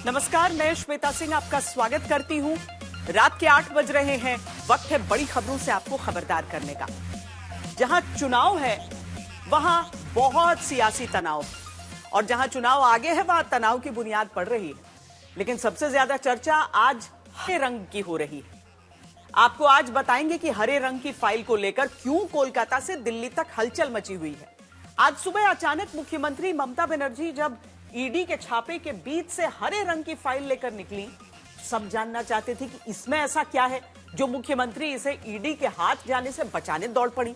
नमस्कार, मैं श्वेता सिंह आपका स्वागत करती हूं। रात के 8 बज रहे हैं। वक्त है बड़ी खबरों से आपको खबरदार करने का। जहां चुनाव है वहां बहुत सियासी तनाव, और जहां चुनाव आगे है वहां तनाव की बुनियाद पड़ रही है। लेकिन सबसे ज्यादा चर्चा आज हरे रंग की हो रही है। आपको आज बताएंगे कि हरे रंग की फाइल को लेकर क्यों कोलकाता से दिल्ली तक हलचल मची हुई है। आज सुबह अचानक मुख्यमंत्री ममता बनर्जी जब ईडी के छापे के बीच से हरे रंग की फाइल लेकर निकली, सब जानना चाहते थे कि इसमें ऐसा क्या है जो मुख्यमंत्री इसे ईडी के हाथ जाने से बचाने दौड़ पड़ी।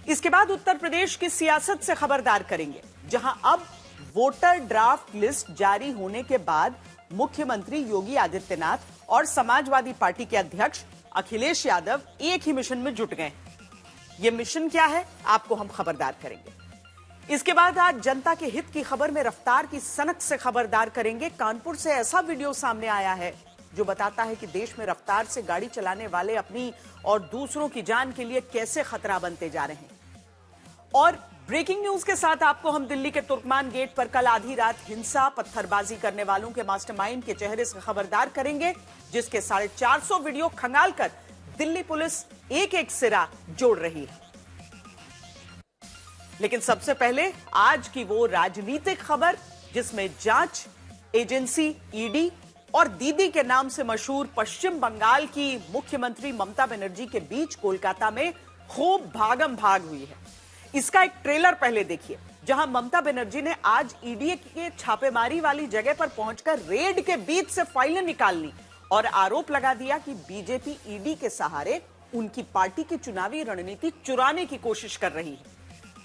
इसके बाद उत्तर प्रदेश की सियासत से खबरदार करेंगे, जहां अब वोटर ड्राफ्ट लिस्ट जारी होने के बाद मुख्यमंत्री योगी आदित्यनाथ और समाजवादी पार्टी के अध्यक्ष अखिलेश यादव एक ही मिशन में जुट गए। यह मिशन क्या है, आपको हम खबरदार करेंगे। इसके बाद आज जनता के हित की खबर में रफ्तार की सनक से खबरदार करेंगे। कानपुर से ऐसा वीडियो सामने आया है जो बताता है कि देश में रफ्तार से गाड़ी चलाने वाले अपनी और दूसरों की जान के लिए कैसे खतरा बनते जा रहे हैं। और ब्रेकिंग न्यूज के साथ आपको हम दिल्ली के तुर्कमान गेट पर कल आधी रात हिंसा पत्थरबाजी करने वालों के मास्टरमाइंड के चेहरे से खबरदार करेंगे, जिसके 450 वीडियो खंगालकर दिल्ली पुलिस एक एक सिरा जोड़ रही है। लेकिन सबसे पहले आज की वो राजनीतिक खबर जिसमें जांच एजेंसी ईडी और दीदी के नाम से मशहूर पश्चिम बंगाल की मुख्यमंत्री ममता बनर्जी के बीच कोलकाता में खूब भागम भाग हुई है। इसका एक ट्रेलर पहले देखिए, जहां ममता बनर्जी ने आज ईडी के छापेमारी वाली जगह पर पहुंचकर रेड के बीच से फाइलें निकाल ली और आरोप लगा दिया कि बीजेपी ईडी के सहारे उनकी पार्टी की चुनावी रणनीति चुराने की कोशिश कर रही है।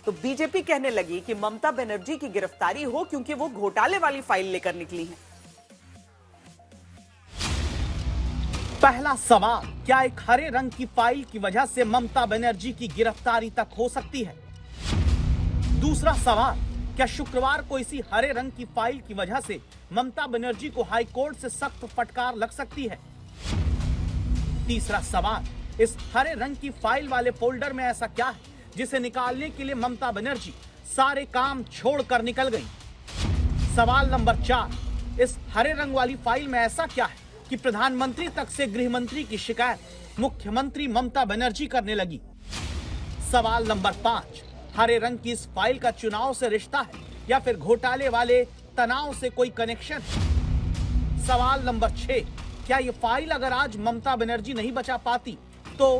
तो बीजेपी कहने लगी कि ममता बनर्जी की गिरफ्तारी हो क्योंकि वो घोटाले वाली फाइल लेकर निकली हैं। पहला सवाल, क्या एक हरे रंग की फाइल की वजह से ममता बनर्जी की गिरफ्तारी तक हो सकती है? दूसरा सवाल, क्या शुक्रवार को इसी हरे रंग की फाइल की वजह से ममता बनर्जी को हाई कोर्ट से सख्त फटकार लग सकती है? तीसरा सवाल, इस हरे रंग की फाइल वाले फोल्डर में ऐसा क्या है जिसे निकालने के लिए ममता बनर्जी सारे काम छोड़कर निकल गई? सवाल नंबर 4, इस हरे रंग वाली फाइल में ऐसा क्या है कि प्रधानमंत्री तक से गृह मंत्री की शिकायत मुख्यमंत्री ममता बनर्जी करने लगी? सवाल नंबर 5, हरे रंग की इस फाइल का चुनाव से रिश्ता है या फिर घोटाले वाले तनाव से कोई कनेक्शन है? सवाल नंबर 6, क्या ये फाइल अगर आज ममता बनर्जी नहीं बचा पाती तो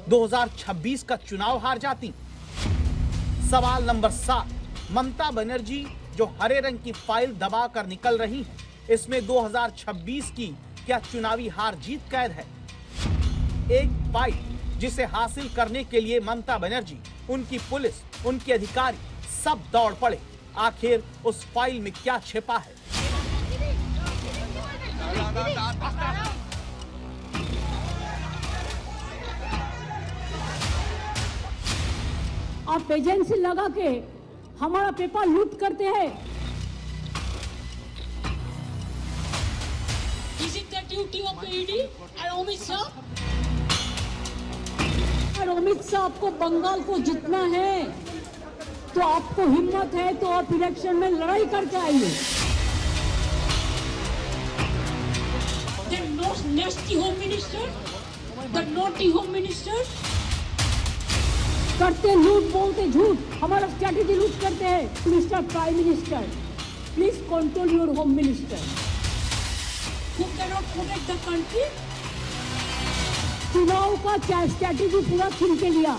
2026 का चुनाव हार जाती? सवाल नंबर 7, ममता बनर्जी जो हरे रंग की फाइल दबाकर निकल रही है, इसमें 2026 की क्या चुनावी हार जीत कैद है? एक फाइल जिसे हासिल करने के लिए ममता बनर्जी, उनकी पुलिस, उनके अधिकारी सब दौड़ पड़े। आखिर उस फाइल में क्या छिपा है? आप एजेंसी लगा के हमारा पेपर लूट करते हैं। Is it the duty of the ED and Amit Shah? और अमित शाह को बंगाल को जितना है तो आपको हिम्मत है तो आप इलेक्शन में लड़ाई करके आइए। The nasty home minister, the naughty home minister. करते लूट, बोलते झूठ, हमारा स्ट्रैटेजी लूट करते हैं। Mister prime minister, please control your home minister. Who cannot protect the country? चुनाव का स्ट्रैटेजी पूरा छीन के लिया।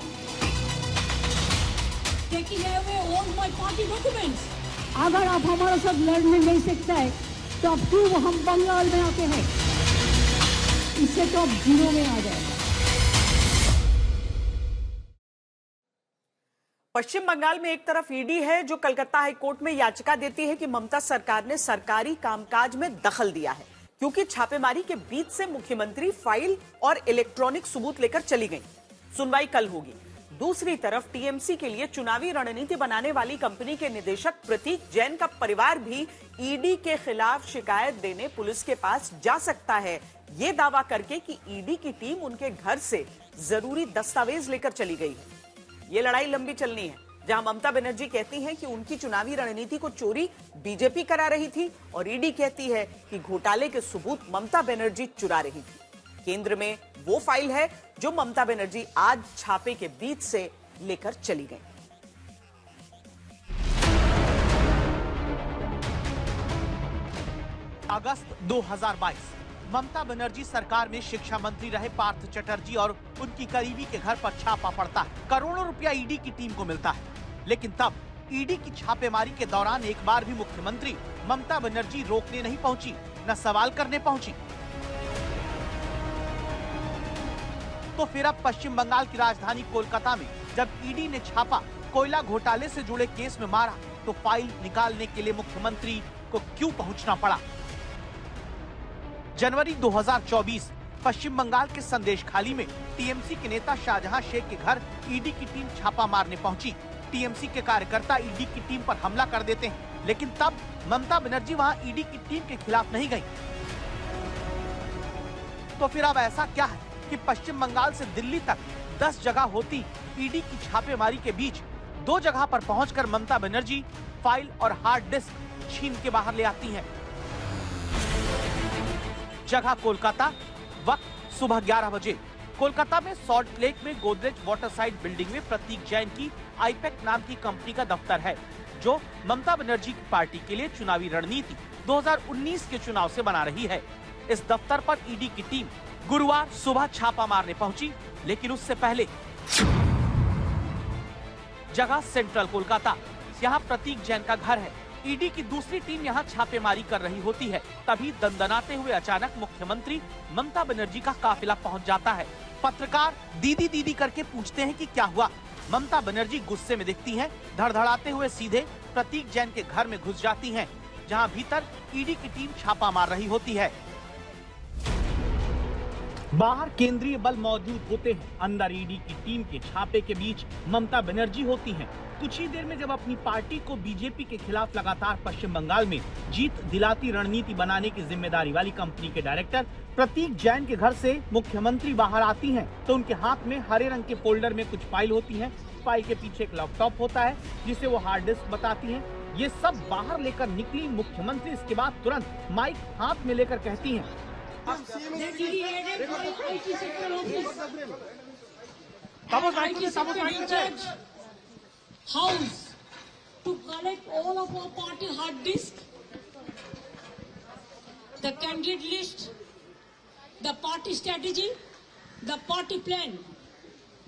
Taking away all my party documents. अगर आप हमारे साथ लड़ने नहीं सकते हैं तो अब क्यों हम बंगाल में आते हैं? इससे तो अब जीरो में आ जाए। पश्चिम बंगाल में एक तरफ ईडी है जो कलकत्ता हाईकोर्ट में याचिका देती है कि ममता सरकार ने सरकारी कामकाज में दखल दिया है, क्योंकि छापेमारी के बीच से मुख्यमंत्री फाइल और इलेक्ट्रॉनिक सबूत लेकर चली गई। सुनवाई कल होगी। दूसरी तरफ टीएमसी के लिए चुनावी रणनीति बनाने वाली कंपनी के निदेशक प्रतीक जैन का परिवार भी ईडी के खिलाफ शिकायत देने पुलिस के पास जा सकता है, यह दावा करके कि ईडी की टीम उनके घर से जरूरी दस्तावेज लेकर चली गई है। ये लड़ाई लंबी चलनी है। जहां ममता बनर्जी कहती हैं कि उनकी चुनावी रणनीति को चोरी बीजेपी करा रही थी और ईडी कहती है कि घोटाले के सबूत ममता बनर्जी चुरा रही थी। केंद्र में वो फाइल है जो ममता बनर्जी आज छापे के बीच से लेकर चली गई। अगस्त 2022 ममता बनर्जी सरकार में शिक्षा मंत्री रहे पार्थ चटर्जी और उनकी करीबी के घर पर छापा पड़ता है। करोड़ों रुपया ईडी की टीम को मिलता है, लेकिन तब ईडी की छापेमारी के दौरान एक बार भी मुख्यमंत्री ममता बनर्जी रोकने नहीं पहुंची, न सवाल करने पहुंची। तो फिर अब पश्चिम बंगाल की राजधानी कोलकाता में जब ईडी ने छापा कोयला घोटाले से जुड़े केस में मारा, तो फाइल निकालने के लिए मुख्यमंत्री को क्यों पहुंचना पड़ा? जनवरी 2024 पश्चिम बंगाल के संदेशखाली में टीएमसी के नेता शाहजहां शेख के घर ईडी की टीम छापा मारने पहुंची। टीएमसी के कार्यकर्ता ईडी की टीम पर हमला कर देते हैं, लेकिन तब ममता बनर्जी वहां ईडी की टीम के खिलाफ नहीं गई। तो फिर अब ऐसा क्या है कि पश्चिम बंगाल से दिल्ली तक 10 जगह होती ईडी की छापेमारी के बीच 2 जगह पर पहुंचकर ममता बनर्जी फाइल और हार्ड डिस्क छीन के बाहर ले आती हैं। जगह कोलकाता, वक्त सुबह 11 बजे। कोलकाता में सॉल्ट लेक में गोदरेज वाटर साइड बिल्डिंग में प्रतीक जैन की आईपेक नाम की कंपनी का दफ्तर है, जो ममता बनर्जी की पार्टी के लिए चुनावी रणनीति 2019 के चुनाव से बना रही है। इस दफ्तर पर ईडी की टीम गुरुवार सुबह छापा मारने पहुंची, लेकिन उससे पहले जगह सेंट्रल कोलकाता, यहाँ प्रतीक जैन का घर है। ईडी की दूसरी टीम यहाँ छापेमारी कर रही होती है, तभी दंदनाते हुए अचानक मुख्यमंत्री ममता बनर्जी का काफिला पहुँच जाता है। पत्रकार दीदी दीदी करके पूछते हैं कि क्या हुआ। ममता बनर्जी गुस्से में दिखती हैं, धड़धड़ाते हुए सीधे प्रतीक जैन के घर में घुस जाती हैं, जहां भीतर ईडी की टीम छापा मार रही होती है। बाहर केंद्रीय बल मौजूद होते हैं, अंदर ईडी की टीम के छापे के बीच ममता बनर्जी होती हैं। कुछ ही देर में जब अपनी पार्टी को बीजेपी के खिलाफ लगातार पश्चिम बंगाल में जीत दिलाती रणनीति बनाने की जिम्मेदारी वाली कंपनी के डायरेक्टर प्रतीक जैन के घर से मुख्यमंत्री बाहर आती हैं, तो उनके हाथ में हरे रंग के फोल्डर में कुछ फाइल होती हैं। फाइल के पीछे एक लैपटॉप होता है, जिसे वो हार्ड डिस्क बताती हैं। ये सब बाहर लेकर निकली मुख्यमंत्री इसके बाद तुरंत माइक हाथ में लेकर कहती हैं, house to collect all of our party hard disk, the candidate list, the party strategy, the party plan.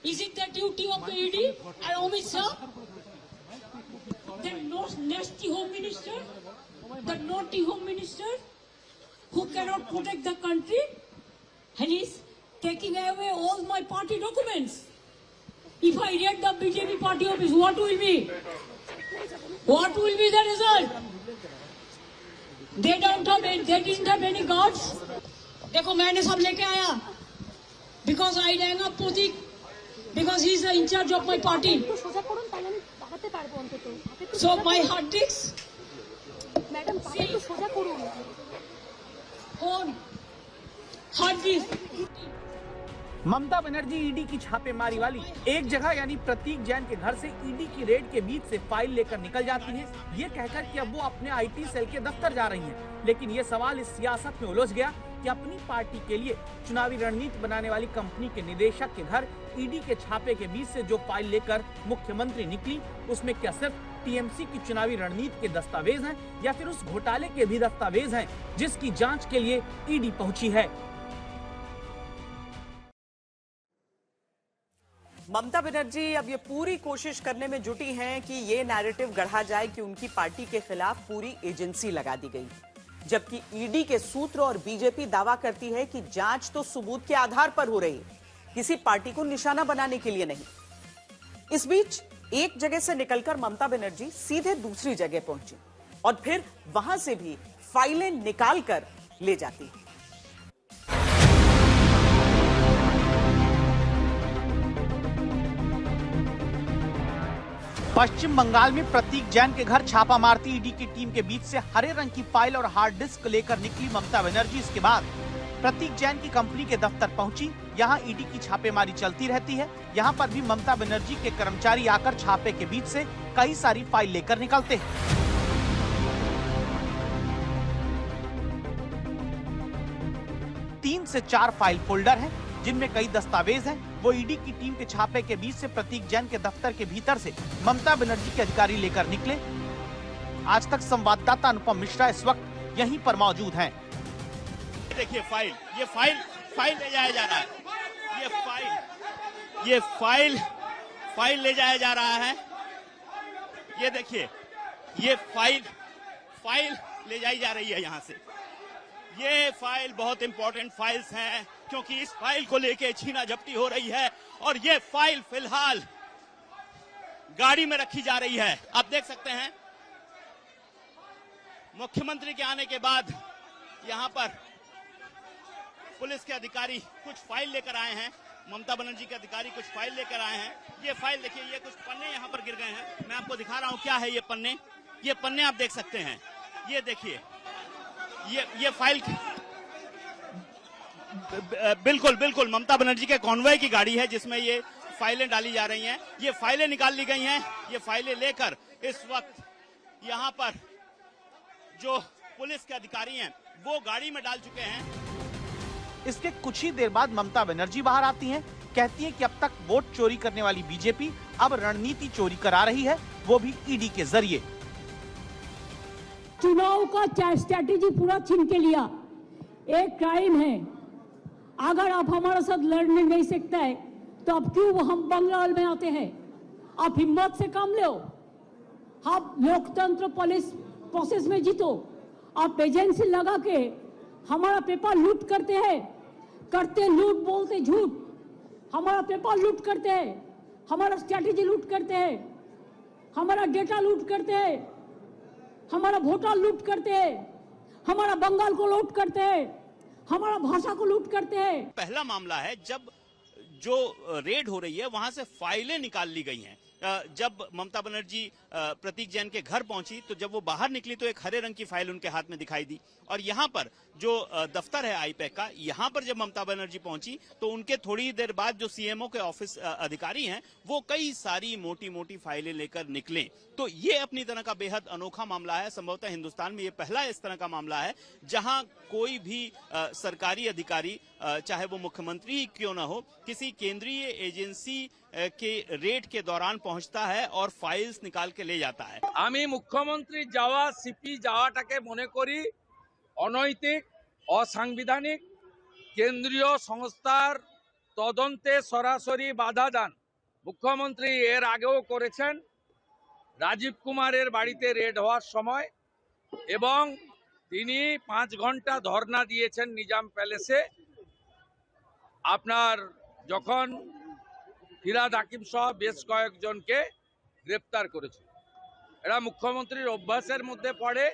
Is it the duty of the ED and Amit Shah? The nasty home minister, the naughty home minister who cannot protect the country, and he's taking away all my party documents. If I read the BJP party office, what will be? What will be the result? They didn't have any guards. देखो मैंने सब लेके आया, because I rang up Pratik, because he is the in charge of my party. So my hard disk. Madam, phone, hard disk. Mamata Banerjee ED की छापेमारी वाली एक जगह यानी प्रतीक जैन के घर से ईडी की रेड के बीच से फाइल लेकर निकल जाती है, ये कहकर कि अब वो अपने आईटी सेल के दफ्तर जा रही हैं। लेकिन ये सवाल इस सियासत में उलझ गया कि अपनी पार्टी के लिए चुनावी रणनीति बनाने वाली कंपनी के निदेशक के घर ईडी के छापे के बीच से जो फाइल लेकर मुख्यमंत्री निकली, उसमें क्या सिर्फ टीएमसी की चुनावी रणनीति के दस्तावेज हैं या फिर उस घोटाले के भी दस्तावेज हैं जिसकी जांच के लिए ईडी पहुंची है। ममता बनर्जी अब ये पूरी कोशिश करने में जुटी हैं कि ये नैरेटिव गढ़ा जाए कि उनकी पार्टी के खिलाफ पूरी एजेंसी लगा दी गई, जबकि ईडी के सूत्र और बीजेपी दावा करती है कि जांच तो सबूत के आधार पर हो रही है, किसी पार्टी को निशाना बनाने के लिए नहीं। इस बीच एक जगह से निकलकर ममता बनर्जी सीधे दूसरी जगह पहुंची और फिर वहां से भी फाइलें निकालकर ले जाती है। पश्चिम बंगाल में प्रतीक जैन के घर छापा मारती ईडी की टीम के बीच से हरे रंग की फाइल और हार्ड डिस्क लेकर निकली ममता बनर्जी। इसके बाद प्रतीक जैन की कंपनी के दफ्तर पहुंची। यहां ईडी की छापेमारी चलती रहती है। यहां पर भी ममता बनर्जी के कर्मचारी आकर छापे के बीच से कई सारी फाइल लेकर निकलते हैं। तीन से 4 फाइल फोल्डर हैं, जिनमें कई दस्तावेज हैं। वो ईडी की टीम के छापे के बीच से प्रतीक जैन के दफ्तर के भीतर से ममता बनर्जी के अधिकारी लेकर निकले। आज तक संवाददाता अनुपम मिश्रा इस वक्त यहीं पर मौजूद हैं। देखिए ये फाइल ले जाया जा रहा है। ये फाइल ले जाया जा रहा है। ये देखिए, ये फाइल ले जाई जा रही है यहाँ से। ये फाइल बहुत इंपॉर्टेंट फाइल्स हैं, क्योंकि इस फाइल को लेके छीना झपटी हो रही है और ये फाइल फिलहाल गाड़ी में रखी जा रही है। आप देख सकते हैं, मुख्यमंत्री के आने के बाद यहाँ पर पुलिस के अधिकारी कुछ फाइल लेकर आए हैं। ममता बनर्जी के अधिकारी कुछ फाइल लेकर आए हैं। ये फाइल देखिए, ये कुछ पन्ने यहाँ पर गिर गए हैं। मैं आपको दिखा रहा हूँ क्या है ये पन्ने आप देख सकते हैं। ये देखिए, ये फाइल बिल्कुल ममता बनर्जी के कॉन्वॉय की गाड़ी है, जिसमें ये फाइलें डाली जा रही हैं। ये फाइलें निकाल ली गई हैं। ये फाइलें लेकर इस वक्त यहाँ पर जो पुलिस के अधिकारी हैं वो गाड़ी में डाल चुके हैं। इसके कुछ ही देर बाद ममता बनर्जी बाहर आती हैं, कहती हैं कि अब तक वोट चोरी करने वाली बीजेपी अब रणनीति चोरी करा रही है, वो भी ईडी के जरिए। चुनाव का स्ट्रैटेजी पूरा छीन के लिया। एक क्राइम है, अगर आप हमारे साथ लड़ने नहीं सकते है तो अब क्यों हम बंगाल में आते हैं? आप हिम्मत से काम लो, आप लोकतंत्र पुलिस प्रोसेस में जीतो। आप एजेंसी लगा के हमारा पेपर लूट करते हैं, लूट बोलते झूठ। हमारा पेपर लूट करते हैं, हमारा स्ट्रैटेजी लूट करते हैं, हमारा डेटा लूट करते हैं, हमारा वोटर लूट करते हैं, हमारा बंगाल को लूट करते हैं, हमारा भाषा को लूट करते हैं। पहला मामला है जब जो रेड हो रही है वहां से फाइलें निकाल ली गई हैं। जब ममता बनर्जी प्रतीक जैन के घर पहुंची तो जब वो बाहर निकली तो एक हरे रंग की फाइल उनके हाथ में दिखाई दी। और यहाँ पर जो दफ्तर है आईपैक का, यहाँ पर जब ममता बनर्जी पहुंची तो उनके थोड़ी देर बाद जो सीएमओ के ऑफिस अधिकारी हैं वो कई सारी मोटी मोटी फाइलें लेकर निकले। तो ये अपनी तरह का बेहद अनोखा मामला है। संभवतः हिंदुस्तान में ये पहला इस तरह का मामला है जहां कोई भी सरकारी अधिकारी, चाहे वो मुख्यमंत्री ही क्यों ना हो, किसी केंद्रीय एजेंसी के रेड के दौरान पहुंचता है और फाइल्स निकाल के ले जाता है। আমি মুখ্যমন্ত্রী যাওয়া সিপি যাওয়াটাকে মনে করি অনৈতিক, অসাংবিধানিক। কেন্দ্রীয় সংস্থার তদন্তে সরাসরি বাধা দান মুখ্যমন্ত্রী এর আগেও করেছেন। রাজীব কুমারের বাড়িতে রেড হওয়ার সময় এবং তিনি 5 ঘন্টা ধর্ণা দিয়েছেন নিজাম প্যালেসে। আপনার যখন ফিরাদ হাকিম সহ বেশ কয়েকজনকে গ্রেপ্তার করেছে। এরা মুখ্যমন্ত্রীর অভ্যাসের মধ্যে পড়ে,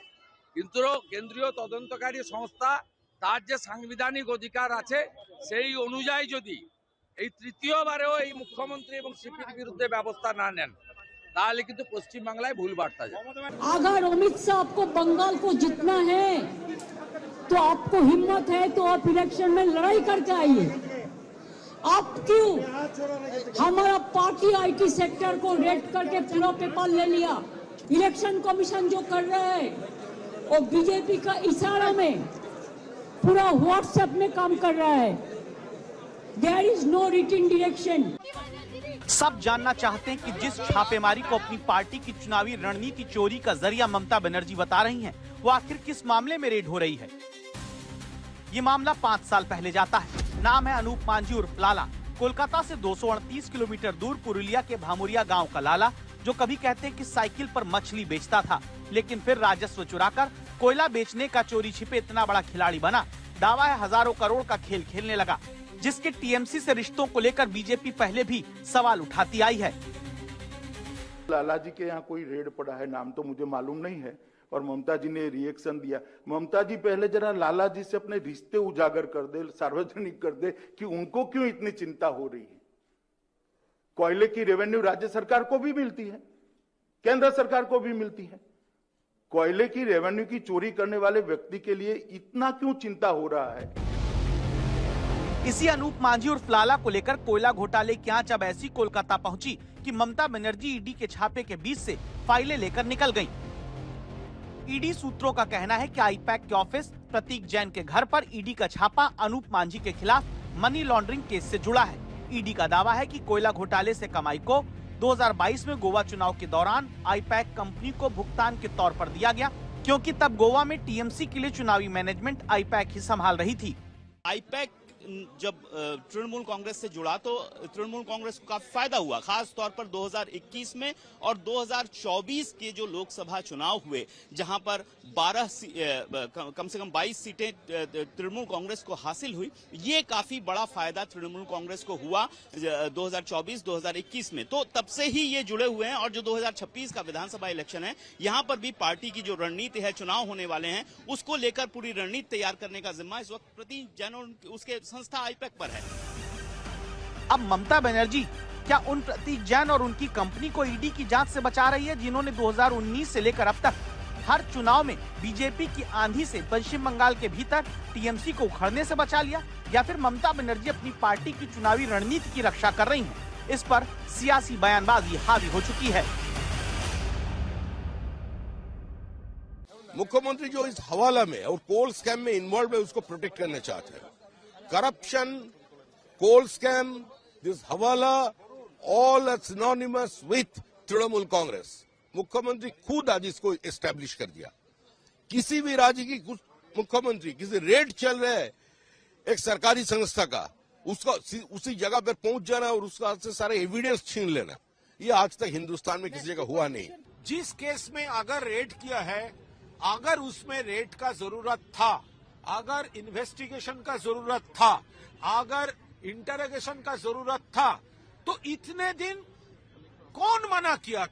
কিন্তু কেন্দ্রীয় তদন্তকারী সংস্থা তার যে সাংবিধানিক অধিকার আছে সেই অনুযায়ী যদি এই তৃতীয়বারেও এই মুখ্যমন্ত্রী এবং সিপির বিরুদ্ধে ব্যবস্থা না নেন তাহলে কিন্তু পশ্চিমবাংলায় ভুল বার্তা যাবে। अगर अमित शाह आपको बंगाल को जीतना है तो आपको हिम्मत है तो आप इलेक्शन में लड़ाई करके आइए। आप क्यों हमारा पार्टी आईटी सेक्टर को रेड करके पूरा पेपर ले लिया? इलेक्शन कमीशन जो कर रहा है वो बीजेपी का इशारा में पूरा व्हाट्सएप में काम कर रहा है। There is no written direction. सब जानना चाहते हैं कि जिस छापेमारी को अपनी पार्टी की चुनावी रणनीति चोरी का जरिया ममता बनर्जी बता रही हैं, वो आखिर किस मामले में रेड हो रही है। ये मामला 5 साल पहले जाता है। नाम है अनूप मांझी उर्फ लाला। कोलकाता से 238 किलोमीटर दूर पुरुलिया के भामुरिया गांव का लाला, जो कभी कहते हैं कि साइकिल पर मछली बेचता था, लेकिन फिर राजस्व चुराकर कोयला बेचने का चोरी छिपे इतना बड़ा खिलाड़ी बना। दावा है हजारों करोड़ का खेल खेलने लगा, जिसके टीएमसी से रिश्तों को लेकर बीजेपी पहले भी सवाल उठाती आई है। लाला जी के यहाँ कोई रेड पड़ा है, नाम तो मुझे मालूम नहीं है, और ममता जी ने रिएक्शन दिया। ममता जी पहले जरा लाला जी से अपने रिश्ते उजागर कर दे, सार्वजनिक कर दे कि उनको क्यों इतनी चिंता हो रही है। कोयले की रेवेन्यू राज्य सरकार को भी मिलती है, केंद्र सरकार को भी मिलती है। कोयले की रेवेन्यू की चोरी करने वाले व्यक्ति के लिए इतना क्यों चिंता हो रहा है? इसी अनूप मांझी और लाला को लेकर कोयला घोटाले की आंच अब ऐसी कोलकाता पहुंची कि ममता बनर्जी ईडी के छापे के बीच से फाइलें लेकर निकल गईं। ईडी सूत्रों का कहना है कि आईपैक के ऑफिस प्रतीक जैन के घर पर ईडी का छापा अनूप मांझी के खिलाफ मनी लॉन्ड्रिंग केस से जुड़ा है। ईडी का दावा है कि कोयला घोटाले से कमाई को 2022 में गोवा चुनाव के दौरान आईपैक कंपनी को भुगतान के तौर पर दिया गया, क्योंकि तब गोवा में टीएमसी के लिए चुनावी मैनेजमेंट आईपैक ही संभाल रही थी। आईपैक जब तृणमूल कांग्रेस से जुड़ा तो तृणमूल कांग्रेस को काफी फायदा हुआ, खास तौर पर 2021 में और 2024 के जो लोकसभा चुनाव हुए, जहां पर कम से कम 22 सीटें तृणमूल कांग्रेस को हासिल हुई। ये काफी बड़ा फायदा तृणमूल कांग्रेस को हुआ 2024-2021 में। तो तब से ही ये जुड़े हुए हैं। और जो 2026 का विधानसभा इलेक्शन है, यहां पर भी पार्टी की जो रणनीति है, चुनाव होने वाले हैं, उसको लेकर पूरी रणनीति तैयार करने का जिम्मा इस वक्त प्रतीक जैन और उसके संस्था आईपैक पर है। अब ममता बनर्जी क्या उन प्रतीक जैन और उनकी कंपनी को ईडी की जांच से बचा रही है, जिन्होंने 2019 से लेकर अब तक हर चुनाव में बीजेपी की आंधी से पश्चिम बंगाल के भीतर टीएमसी को उखड़ने से बचा लिया, या फिर ममता बनर्जी अपनी पार्टी की चुनावी रणनीति की रक्षा कर रही हैं? इस पर सियासी बयानबाजी हावी हो चुकी है। मुख्यमंत्री जो इस हवाला में और कोल स्कैम में इन्वॉल्व है, उसको प्रोटेक्ट करना चाहते हैं। Corruption, coal scam, this hawala, all are synonymous with Trinamool Congress. मुख्यमंत्री खुद आज इसको एस्टैब्लिश कर दिया। किसी भी राज्य की मुख्यमंत्री किसी रेड चल रहा है एक सरकारी संस्था का, उसका उसी जगह पर पहुंच जाना और उसका से सारे एविडेंस छीन लेना, ये आज तक हिंदुस्तान में किसी जगह हुआ नहीं। जिस केस में अगर रेड किया है, अगर उसमें रेड का जरूरत था, अगर इन्वेस्टिगेशन का जरूरत था, अगर इंटरोगेशन का जरूरत था, तो इतने दिन कौन मना किया,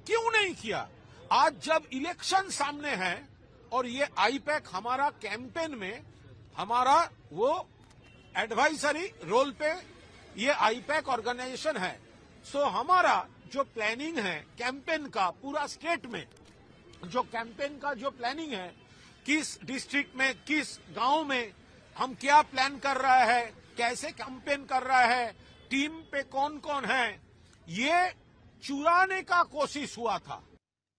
क्यों नहीं किया? आज जब इलेक्शन सामने है और ये आईपैक हमारा कैंपेन में, हमारा वो एडवाइजरी रोल पे ये आईपैक ऑर्गेनाइजेशन है, सो हमारा जो प्लानिंग है कैंपेन का पूरा स्टेट में, जो कैंपेन का जो प्लानिंग है, किस डिस्ट्रिक्ट में, किस गांव में हम क्या प्लान कर रहा है, कैसे कैंपेन कर रहा है, टीम पे कौन कौन है, ये चुराने का कोशिश हुआ था।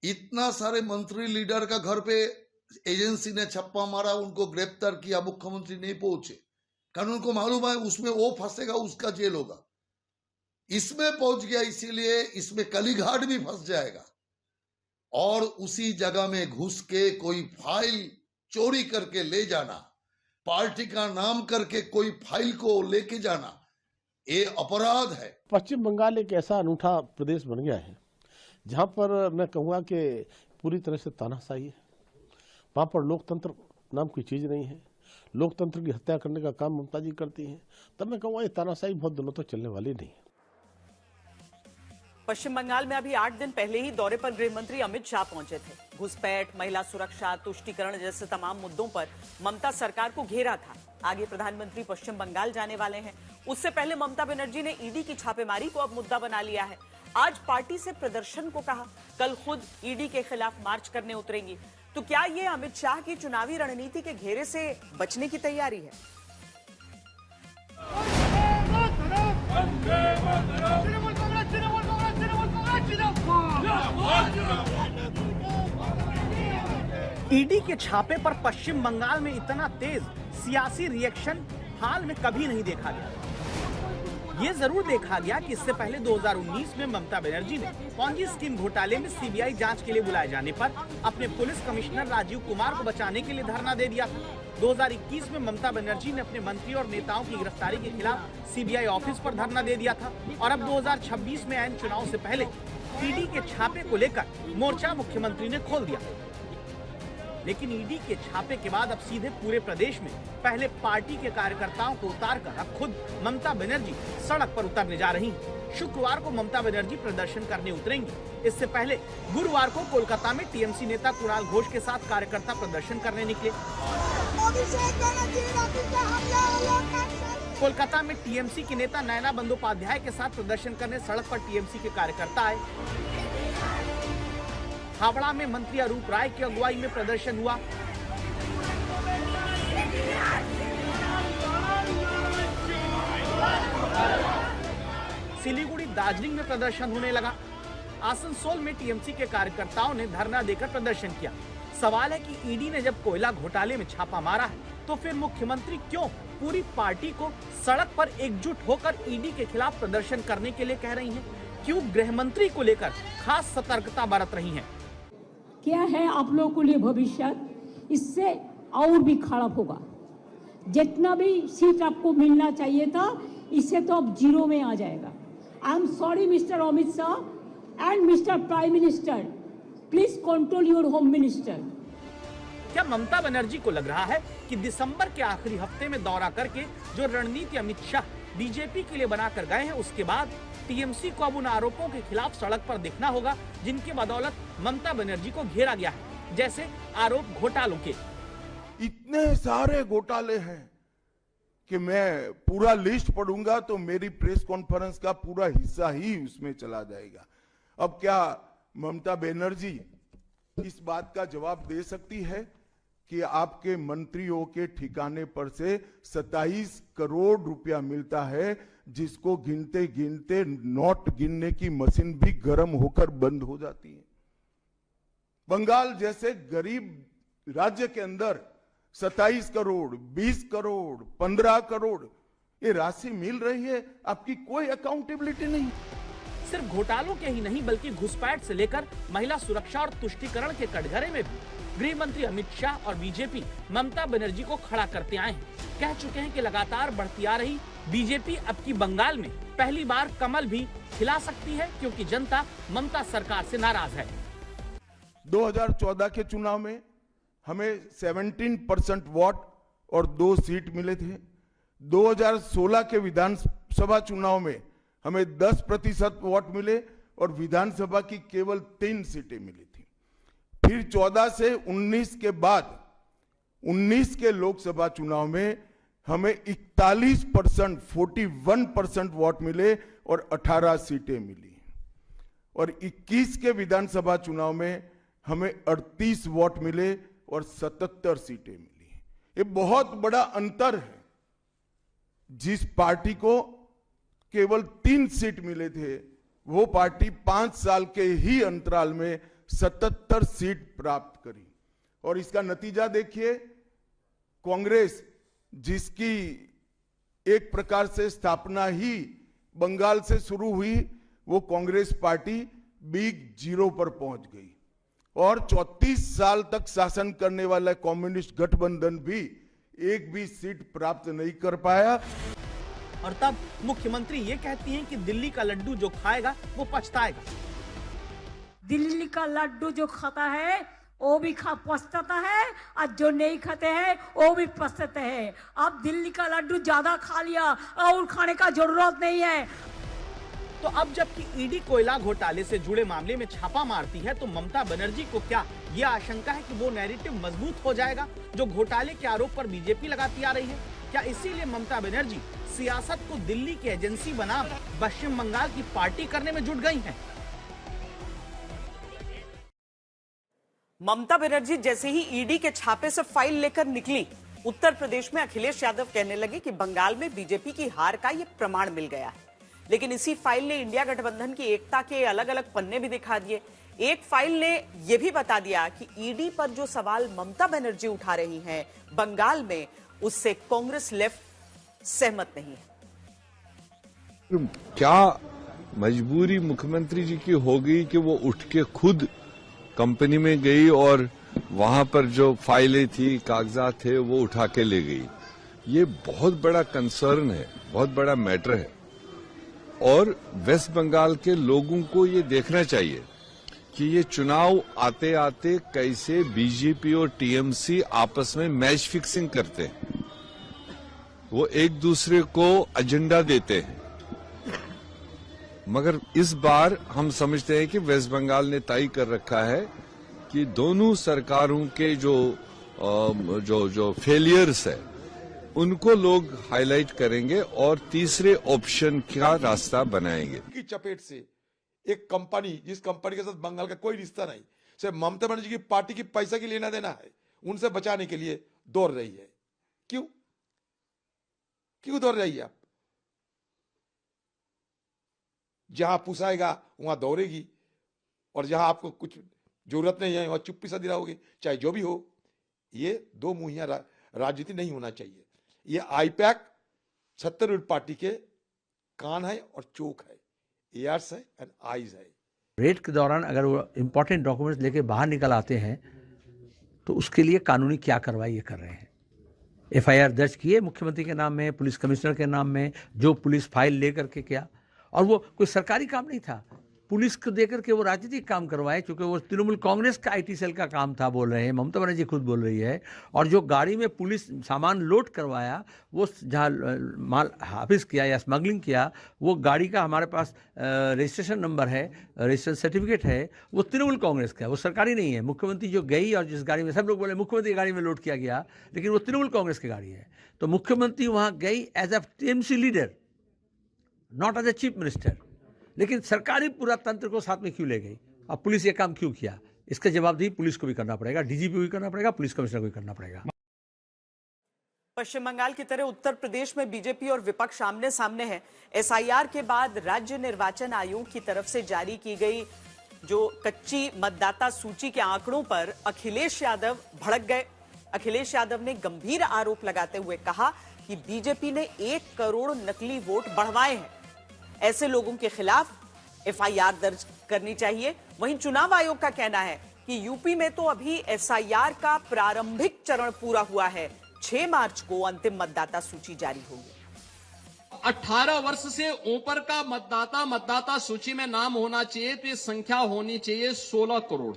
इतना सारे मंत्री लीडर का घर पे एजेंसी ने छप्पा मारा, उनको गिरफ्तार किया, मुख्यमंत्री नहीं पहुंचे, कारण उनको मालूम है उसमें वो फंसेगा, उसका जेल होगा। इसमें पहुंच गया, इसीलिए इसमें कलीघाट भी फंस जाएगा। और उसी जगह में घुस के कोई फाइल चोरी करके ले जाना, पार्टी का नाम करके कोई फाइल को लेके जाना, ये अपराध है। पश्चिम बंगाल एक ऐसा अनूठा प्रदेश बन गया है जहां पर मैं कहूँगा कि पूरी तरह से तानाशाही है। वहां पर लोकतंत्र नाम की चीज नहीं है। लोकतंत्र की हत्या करने का काम ममता जी करती हैं। तब मैं कहूँगा ये तानाशाही बहुत दिनों तक चलने वाली नहीं है। पश्चिम बंगाल में अभी 8 दिन पहले ही दौरे पर गृह मंत्री अमित शाह पहुंचे थे। घुसपैठ, महिला सुरक्षा, तुष्टीकरण जैसे तमाम मुद्दों पर ममता सरकार को घेरा था। आगे प्रधानमंत्री पश्चिम बंगाल जाने वाले हैं। उससे पहले ममता बनर्जी ने ईडी की छापेमारी को अब मुद्दा बना लिया है। आज पार्टी से प्रदर्शन को कहा, कल खुद ईडी के खिलाफ मार्च करने उतरेंगी। तो क्या ये अमित शाह की चुनावी रणनीति के घेरे से बचने की तैयारी है? ईडी के छापे पर पश्चिम बंगाल में इतना तेज सियासी रिएक्शन हाल में कभी नहीं देखा गया। ये जरूर देखा गया कि इससे पहले 2019 में ममता बनर्जी ने पॉन्जी स्कीम घोटाले में सीबीआई जांच के लिए बुलाए जाने पर अपने पुलिस कमिश्नर राजीव कुमार को बचाने के लिए धरना दे दिया था। 2021 में ममता बनर्जी ने अपने मंत्री और नेताओं की गिरफ्तारी के खिलाफ सीबीआई ऑफिस पर धरना दे दिया था। और अब 2026 में आइन चुनाव से पहले ईडी के छापे को लेकर मोर्चा मुख्यमंत्री ने खोल दिया। लेकिन ईडी के छापे के बाद अब सीधे पूरे प्रदेश में पहले पार्टी के कार्यकर्ताओं को उतारकर अब खुद ममता बनर्जी सड़क पर उतरने जा रही हैं। शुक्रवार को ममता बनर्जी प्रदर्शन करने उतरेंगी। इससे पहले गुरुवार को कोलकाता में टीएमसी नेता कुणाल घोष के साथ कार्यकर्ता प्रदर्शन करने निकले। कोलकाता में टीएमसी के नेता नयना बंदोपाध्याय के साथ प्रदर्शन करने सड़क पर टीएमसी के कार्यकर्ता आए। हावड़ा में मंत्री अरूप राय की अगुवाई में प्रदर्शन हुआ। दार्जिलिंग में प्रदर्शन होने लगा। आसनसोल में टीएमसी के कार्यकर्ताओं ने धरना देकर प्रदर्शन किया। सवाल है कि ईडी ने जब कोयला घोटाले में छापा मारा है तो फिर मुख्यमंत्री क्यों पूरी पार्टी को सड़क पर एकजुट होकर ईडी के खिलाफ प्रदर्शन करने के लिए कह रही हैं? क्यों गृह मंत्री को लेकर खास सतर्कता बरत रही हैं? क्या है आप लोगों के लिए भविष्य, इससे और भी खराब होगा। जितना भी सीट आपको मिलना चाहिए था, इससे तो अब जीरो में आ जाएगा। I am sorry mister Amit Shah and mister prime minister, please control your home minister. क्या ममता बनर्जी को लग रहा है कि दिसंबर के आखिरी हफ्ते में दौरा करके जो रणनीति अमित शाह बीजेपी के लिए बनाकर गए हैं, उसके बाद टीएमसी को अब उन आरोपों के खिलाफ सड़क पर दिखना होगा जिनकी बदौलत ममता बनर्जी को घेरा गया है, जैसे आरोप घोटालों के। इतने सारे घोटाले हैं कि मैं पूरा लिस्ट पढ़ूंगा तो मेरी प्रेस कॉन्फ्रेंस का पूरा हिस्सा ही उसमें चला जाएगा। अब क्या ममता बनर्जी इस बात का जवाब दे सकती है कि आपके मंत्रियों के ठिकाने पर से 27 करोड़ रुपया मिलता है, जिसको गिनते गिनते नोट गिनने की मशीन भी गर्म होकर बंद हो जाती है। बंगाल जैसे गरीब राज्य के अंदर 27 करोड़, 20 करोड़, 15 करोड़ ये राशि मिल रही है, आपकी कोई अकाउंटेबिलिटी नहीं। सिर्फ घोटालों के ही नहीं बल्कि घुसपैठ से लेकर महिला सुरक्षा और तुष्टीकरण के कटघरे में भी गृह मंत्री अमित शाह और बीजेपी ममता बनर्जी को खड़ा करते आए हैं। कह चुके हैं कि लगातार बढ़ती आ रही बीजेपी अब की बंगाल में पहली बार कमल भी खिला सकती है, क्योंकि जनता ममता सरकार से नाराज है। 2014 के चुनाव में हमें 17% वोट और 2 सीट मिले थे। 2016 के विधानसभा चुनाव में हमें 10% वोट मिले और विधानसभा की केवल 3 सीटें मिली थी। फिर 14 से 19 के बाद 19 के लोकसभा चुनाव में हमें 41%, 41% वोट मिले और 18 सीटें मिली। और 21 के विधानसभा चुनाव में हमें 38 वोट मिले और 77 सीटें मिली। ये बहुत बड़ा अंतर है। जिस पार्टी को केवल 3 सीट मिले थे, वो पार्टी 5 साल के ही अंतराल में 77 सीट प्राप्त करी। और इसका नतीजा देखिए, कांग्रेस जिसकी एक प्रकार से स्थापना ही बंगाल से शुरू हुई, वो कांग्रेस पार्टी बिग जीरो पर पहुंच गई। और 34 साल तक शासन करने वाला कम्युनिस्ट गठबंधन भी एक भी सीट प्राप्त नहीं कर पाया। और तब मुख्यमंत्री ये कहती हैं कि दिल्ली का लड्डू जो खाएगा वो पछताएगा। दिल्ली का लड्डू जो खाता है वो भी पछताता है, और जो नहीं खाते हैं वो भी पछताते हैं। अब दिल्ली का लड्डू ज्यादा खा लिया और खाने का जरूरत नहीं है। तो अब जबकि ईडी कोयला घोटाले से जुड़े मामले में छापा मारती है, तो ममता बनर्जी को क्या ये आशंका है कि वो नैरेटिव मजबूत हो जाएगा जो घोटाले के आरोप पर बीजेपी लगाती आ रही है? क्या इसीलिए ममता बनर्जी सियासत को दिल्ली की एजेंसी बना पश्चिम बंगाल की पार्टी करने में जुट गई हैं? ममता बनर्जी जैसे ही ईडी के छापे से फाइल लेकर निकली, उत्तर प्रदेश में अखिलेश यादव कहने लगे कि बंगाल में बीजेपी की हार का ये प्रमाण मिल गया है। लेकिन इसी फाइल ने इंडिया गठबंधन की एकता के अलग अलग पन्ने भी दिखा दिए। एक फाइल ने यह भी बता दिया कि ईडी पर जो सवाल ममता बनर्जी उठा रही हैं बंगाल में, उससे कांग्रेस लेफ्ट सहमत नहीं है। क्या मजबूरी मुख्यमंत्री जी की हो गई कि वो उठ के खुद कंपनी में गई और वहां पर जो फाइलें थी, कागजात थे, वो उठा के ले गई? ये बहुत बड़ा कंसर्न है, बहुत बड़ा मैटर है। और वेस्ट बंगाल के लोगों को ये देखना चाहिए कि ये चुनाव आते आते कैसे बीजेपी और टीएमसी आपस में मैच फिक्सिंग करते हैं। वो एक दूसरे को एजेंडा देते हैं। मगर इस बार हम समझते हैं कि वेस्ट बंगाल ने तय कर रखा है कि दोनों सरकारों के जो फेलियर्स है उनको लोग हाईलाइट करेंगे और तीसरे ऑप्शन का रास्ता बनाएंगे। की चपेट से एक कंपनी, जिस कंपनी के साथ बंगाल का कोई रिश्ता नहीं, सिर्फ ममता बनर्जी की पार्टी की पैसा की लेना देना है, उनसे बचाने के लिए दौड़ रही है। क्यों दौड़ रही है आप? जहां पुसाएगा वहां दौड़ेगी, और जहां आपको कुछ जरूरत नहीं है वहां चुप्पी साधी रहोगे, चाहे जो भी हो। ये दो मुहिया राजनीति नहीं होना चाहिए। ये आईपैक छत्तीसगढ़ पार्टी के कान है और चोक है, ईयर्स है एंड आईज है। रेड के दौरान अगर वो इम्पोर्टेंट डॉक्यूमेंट्स लेके बाहर निकल आते हैं तो उसके लिए कानूनी क्या कार्रवाई ये कर रहे हैं। एफआईआर दर्ज किए मुख्यमंत्री के नाम में, पुलिस कमिश्नर के नाम में, जो पुलिस फाइल लेकर के किया, और वो कोई सरकारी काम नहीं था, पुलिस को देकर के वो राजनीतिक काम करवाए, क्योंकि वो तृणमूल कांग्रेस का आईटी सेल का काम था बोल रहे हैं, ममता बनर्जी खुद बोल रही है। और जो गाड़ी में पुलिस सामान लोड करवाया, वो जहाँ माल हाफिज किया या स्मगलिंग किया, वो गाड़ी का हमारे पास रजिस्ट्रेशन नंबर है, रजिस्ट्रेशन सर्टिफिकेट है, वो तृणमूल कांग्रेस का है, वो सरकारी नहीं है। मुख्यमंत्री जो गई और जिस गाड़ी में, सब लोग बोले मुख्यमंत्री की गाड़ी में लोड किया गया, लेकिन वो तृणमूल कांग्रेस की गाड़ी है। तो मुख्यमंत्री वहाँ गई as a TMC leader, not as a chief minister, लेकिन सरकारी पूरा तंत्र को साथ में क्यों ले गई? अब पुलिस ये काम क्यों किया? इसका जवाबदेही पुलिस को भी करना पड़ेगा, डीजीपी को भी करना पड़ेगा, पुलिस कमिश्नर को भी करना पड़ेगा। पश्चिम बंगाल की तरह उत्तर प्रदेश में बीजेपी और विपक्ष आमने सामने है। एसआईआर के बाद राज्य निर्वाचन आयोग की तरफ से जारी की गई जो कच्ची मतदाता सूची के आंकड़ों पर अखिलेश यादव भड़क गए। अखिलेश यादव ने गंभीर आरोप लगाते हुए कहा कि बीजेपी ने 1 करोड़ नकली वोट बढ़वाए हैं। ऐसे लोगों के खिलाफ एफआईआर दर्ज करनी चाहिए। वहीं चुनाव आयोग का कहना है कि यूपी में तो अभी एसआईआर का प्रारंभिक चरण पूरा हुआ है। 6 मार्च को अंतिम मतदाता सूची जारी होगी। 18 वर्ष से ऊपर का मतदाता सूची में नाम होना चाहिए, तो ये संख्या होनी चाहिए 16 करोड़।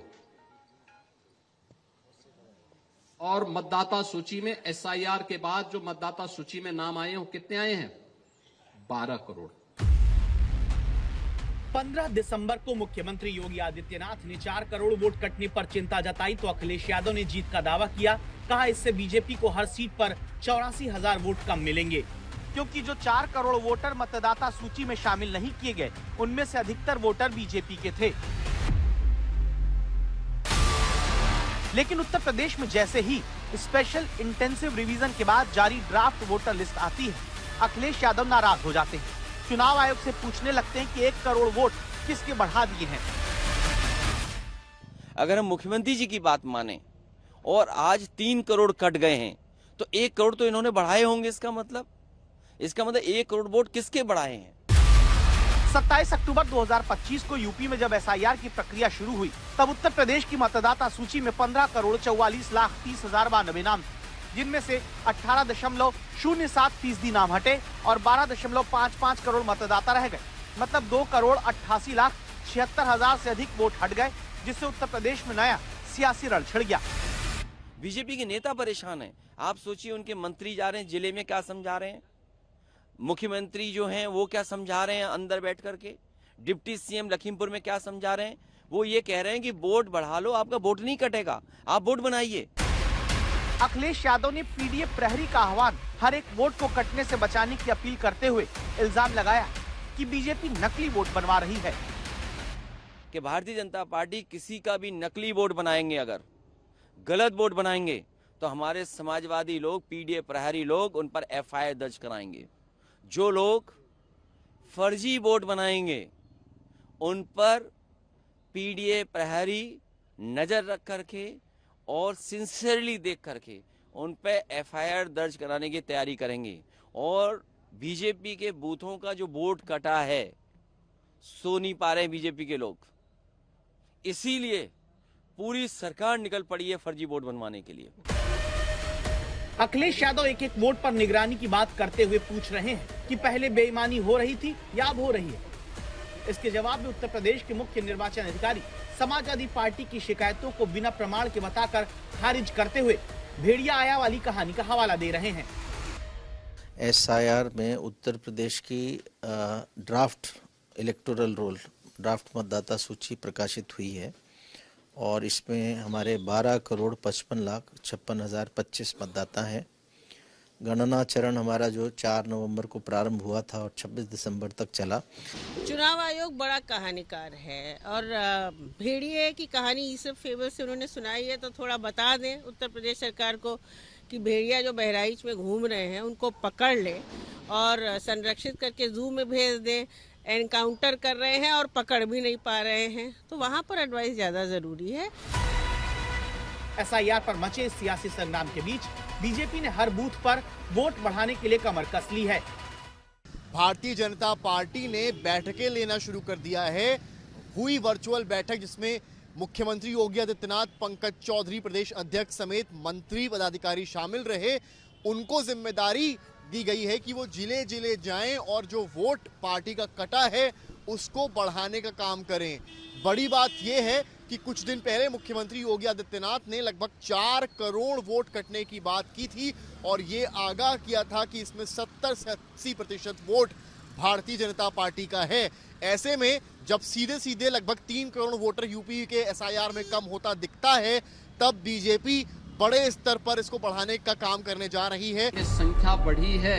और मतदाता सूची में एसआईआर के बाद जो मतदाता सूची में नाम आए हैं वो कितने आए हैं? 12 करोड़। 15 दिसंबर को मुख्यमंत्री योगी आदित्यनाथ ने 4 करोड़ वोट कटने पर चिंता जताई तो अखिलेश यादव ने जीत का दावा किया। कहा इससे बीजेपी को हर सीट पर 84,000 वोट कम मिलेंगे, क्योंकि जो 4 करोड़ वोटर मतदाता सूची में शामिल नहीं किए गए, उनमें से अधिकतर वोटर बीजेपी के थे। लेकिन उत्तर प्रदेश में जैसे ही स्पेशल इंटेंसिव रिवीजन के बाद जारी ड्राफ्ट वोटर लिस्ट आती है, अखिलेश यादव नाराज हो जाते हैं। चुनाव आयोग से पूछने लगते हैं कि 1 करोड़ वोट किसके बढ़ा दिए हैं। अगर हम मुख्यमंत्री जी की बात माने और आज 3 करोड़ कट गए हैं तो 1 करोड़ तो इन्होंने बढ़ाए होंगे। इसका मतलब 1 करोड़ वोट किसके बढ़ाए हैं? 27 अक्टूबर 2025 को यूपी में जब एसआईआर की प्रक्रिया शुरू हुई, तब उत्तर प्रदेश की मतदाता सूची में 15 करोड़ 44,30,092 नाम, जिनमें से 18.07% नाम हटे और 12.55 करोड़ मतदाता रह गए। मतलब 2 करोड़ 88,76,000 से अधिक वोट हट गए, जिससे उत्तर प्रदेश में नया सियासी रण छिड़ गया। बीजेपी के नेता परेशान हैं। आप सोचिए, उनके मंत्री जा रहे हैं जिले में, क्या समझा रहे हैं? मुख्यमंत्री जो हैं वो क्या समझा रहे हैं अंदर बैठ करके? डिप्टी सीएम लखीमपुर में क्या समझा रहे हैं? वो ये कह रहे हैं कि वोट बढ़ा लो, आपका वोट नहीं कटेगा, आप वोट बनाइए। अखिलेश यादव ने पीडीएफ प्रहरी का आह्वान हर एक वोट को कटने से बचाने की अपील करते हुए इल्जाम लगाया कि बीजेपी नकली वोट बनवा रही है। कि भारतीय जनता पार्टी किसी का भी नकली वोट बनाएंगे, अगर गलत वोट बनाएंगे तो हमारे समाजवादी लोग, पीडीएफ प्रहरी लोग उन पर एफआईआर दर्ज कराएंगे। जो लोग फर्जी वोट बनाएंगे उन पर पीडीएफ प्रहरी नजर रख करके और सिंसियरली देख करके उन पे एफआईआर दर्ज कराने की तैयारी करेंगे। और बीजेपी के बूथों का जो वोट कटा है, सो नहीं पा रहे बीजेपी के लोग, इसीलिए पूरी सरकार निकल पड़ी है फर्जी वोट बनवाने के लिए। अखिलेश यादव एक एक वोट पर निगरानी की बात करते हुए पूछ रहे हैं कि पहले बेईमानी हो रही थी या अब हो रही है। इसके जवाब में उत्तर प्रदेश के मुख्य निर्वाचन अधिकारी समाजवादी पार्टी की शिकायतों को बिना प्रमाण के बताकर खारिज करते हुए भेड़िया आया वाली कहानी का हवाला दे रहे हैं। एसआईआर में उत्तर प्रदेश की ड्राफ्ट इलेक्टोरल रोल, ड्राफ्ट मतदाता सूची प्रकाशित हुई है और इसमें हमारे 12 करोड़ 55,56,025 मतदाता हैं। गणना चरण हमारा जो 4 नवंबर को प्रारंभ हुआ था और 26 दिसंबर तक चला। चुनाव आयोग बड़ा कहानीकार है और भेड़िए की कहानी इस फेवर से उन्होंने सुनाई है, तो थोड़ा बता दें उत्तर प्रदेश सरकार को कि भेड़िया जो बहराइच में घूम रहे हैं उनको पकड़ ले और संरक्षित करके जू में भेज दें। एनकाउंटर कर रहे हैं और पकड़ भी नहीं पा रहे हैं, तो वहाँ पर एडवाइस ज़्यादा ज़रूरी है। एसआईआर पर मचे सियासी संग्राम के बीच बीजेपी ने हर बूथ पर वोट बढ़ाने के लिए कमर कस ली है। भारतीय जनता पार्टी ने बैठकें लेना शुरू कर दिया है। हुई वर्चुअल बैठक जिसमें मुख्यमंत्री योगी आदित्यनाथ, पंकज चौधरी प्रदेश अध्यक्ष समेत मंत्री पदाधिकारी शामिल रहे। उनको जिम्मेदारी दी गई है कि वो जिले जिले जाएं और जो वोट पार्टी का कटा है उसको बढ़ाने का काम करें। बड़ी बात यह है कि कुछ दिन पहले मुख्यमंत्री योगी आदित्यनाथ ने लगभग 4 करोड़ वोट कटने की बात की थी और ये आगाह किया था कि इसमें 70 से 80% वोट भारतीय जनता पार्टी का है। ऐसे में जब सीधे सीधे लगभग 3 करोड़ वोटर यूपी के एसआईआर में कम होता दिखता है, तब बीजेपी बड़े स्तर पर इसको बढ़ाने का काम करने जा रही है। ये संख्या बढ़ी है,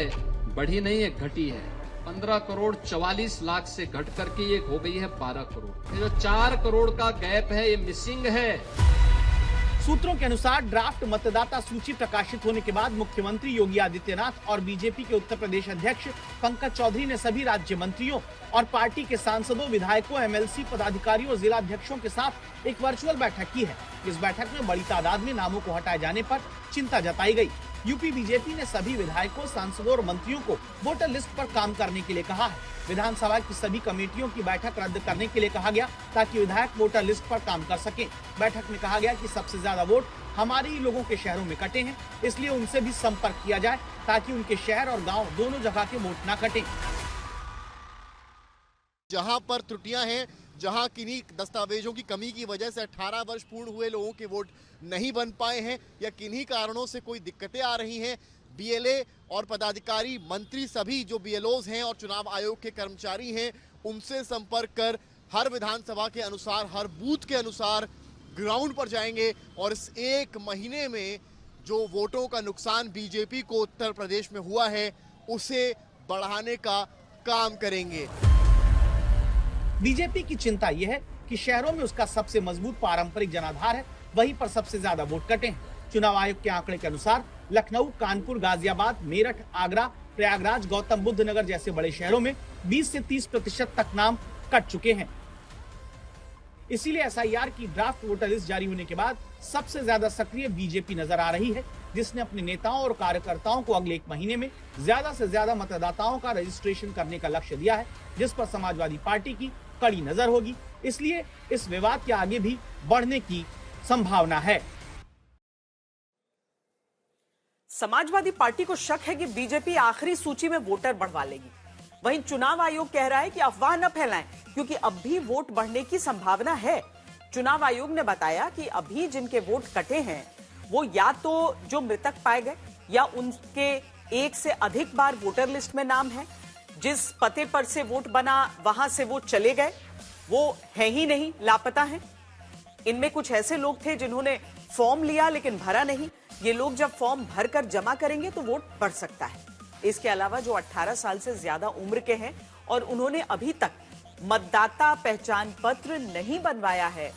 बढ़ी नहीं है, घटी है। 15 करोड़ 44 लाख से घट करके ये हो गई है 12 करोड़। ये जो 4 करोड़ का गैप है ये मिसिंग है। सूत्रों के अनुसार ड्राफ्ट मतदाता सूची प्रकाशित होने के बाद मुख्यमंत्री योगी आदित्यनाथ और बीजेपी के उत्तर प्रदेश अध्यक्ष पंकज चौधरी ने सभी राज्य मंत्रियों और पार्टी के सांसदों, विधायकों, एमएलसी पदाधिकारियों और जिला अध्यक्षों के साथ एक वर्चुअल बैठक की है। इस बैठक में बड़ी तादाद में नामों को हटाए जाने पर चिंता जताई गई। यूपी बीजेपी ने सभी विधायकों, सांसदों और मंत्रियों को वोटर लिस्ट पर काम करने के लिए कहा है। विधानसभा की सभी कमेटियों की बैठक रद्द करने के लिए कहा गया ताकि विधायक वोटर लिस्ट पर काम कर सकें। बैठक में कहा गया कि सबसे ज्यादा वोट हमारे ही लोगों के शहरों में कटे हैं, इसलिए उनसे भी संपर्क किया जाए ताकि उनके शहर और गाँव दोनों जगह के वोट न कटें। जहां पर त्रुटियां हैं, जहां किन्हीं दस्तावेजों की कमी की वजह से 18 वर्ष पूर्ण हुए लोगों के वोट नहीं बन पाए हैं या किन्हीं कारणों से कोई दिक्कतें आ रही हैं, बीएलए और पदाधिकारी, मंत्री, सभी जो बीएलओज हैं और चुनाव आयोग के कर्मचारी हैं, उनसे संपर्क कर हर विधानसभा के अनुसार, हर बूथ के अनुसार ग्राउंड पर जाएंगे और इस 1 महीने में जो वोटों का नुकसान बीजेपी को उत्तर प्रदेश में हुआ है उसे बढ़ाने का काम करेंगे। बीजेपी की चिंता यह है कि शहरों में उसका सबसे मजबूत पारंपरिक जनाधार है, वहीं पर सबसे ज्यादा वोट कटे हैं। चुनाव आयोग के आंकड़े के अनुसार लखनऊ, कानपुर, गाजियाबाद, मेरठ, आगरा, प्रयागराज, गौतम बुद्ध नगर जैसे बड़े शहरों में 20 से 30% तक नाम कट चुके हैं। इसीलिए एसआईआर की ड्राफ्ट वोटर लिस्ट जारी होने के बाद सबसे ज्यादा सक्रिय बीजेपी नजर आ रही है, जिसने अपने नेताओं और कार्यकर्ताओं को अगले 1 महीने में ज्यादा से ज्यादा मतदाताओं का रजिस्ट्रेशन करने का लक्ष्य दिया है, जिस पर समाजवादी पार्टी की कड़ी नजर होगी। इसलिए इस विवाद के आगे भी बढ़ने की संभावना है। समाजवादी पार्टी को शक है कि बीजेपी आखिरी सूची में वोटर बढ़वा लेगी। वहीं चुनाव आयोग कह रहा है कि अफवाह न फैलाएं, क्योंकि अब भी वोट बढ़ने की संभावना है। चुनाव आयोग ने बताया कि अभी जिनके वोट कटे हैं वो या तो जो मृतक पाए गए या उनके 1 से अधिक बार वोटर लिस्ट में नाम है, जिस पते पर से वोट बना वहां से वो चले गए, वो है ही नहीं, लापता हैं। इनमें कुछ ऐसे लोग थे जिन्होंने फॉर्म लिया लेकिन भरा नहीं। ये लोग जब फॉर्म भरकर जमा करेंगे तो वोट बढ़ सकता है। इसके अलावा जो 18 साल से ज्यादा उम्र के हैं और उन्होंने अभी तक मतदाता पहचान पत्र नहीं बनवाया है,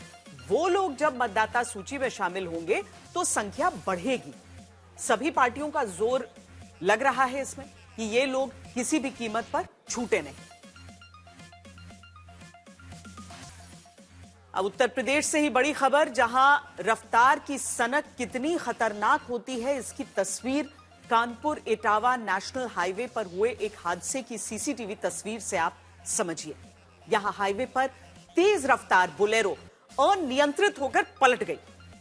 वो लोग जब मतदाता सूची में शामिल होंगे तो संख्या बढ़ेगी। सभी पार्टियों का जोर लग रहा है इसमें कि ये लोग किसी भी कीमत पर छूटे नहीं। अब उत्तर प्रदेश से ही बड़ी खबर, जहां रफ्तार की सनक कितनी खतरनाक होती है इसकी तस्वीर कानपुर इटावा नेशनल हाईवे पर हुए एक हादसे की सीसीटीवी तस्वीर से आप समझिए। यहां हाईवे पर तेज रफ्तार बोलेरो अनियंत्रित होकर पलट गई।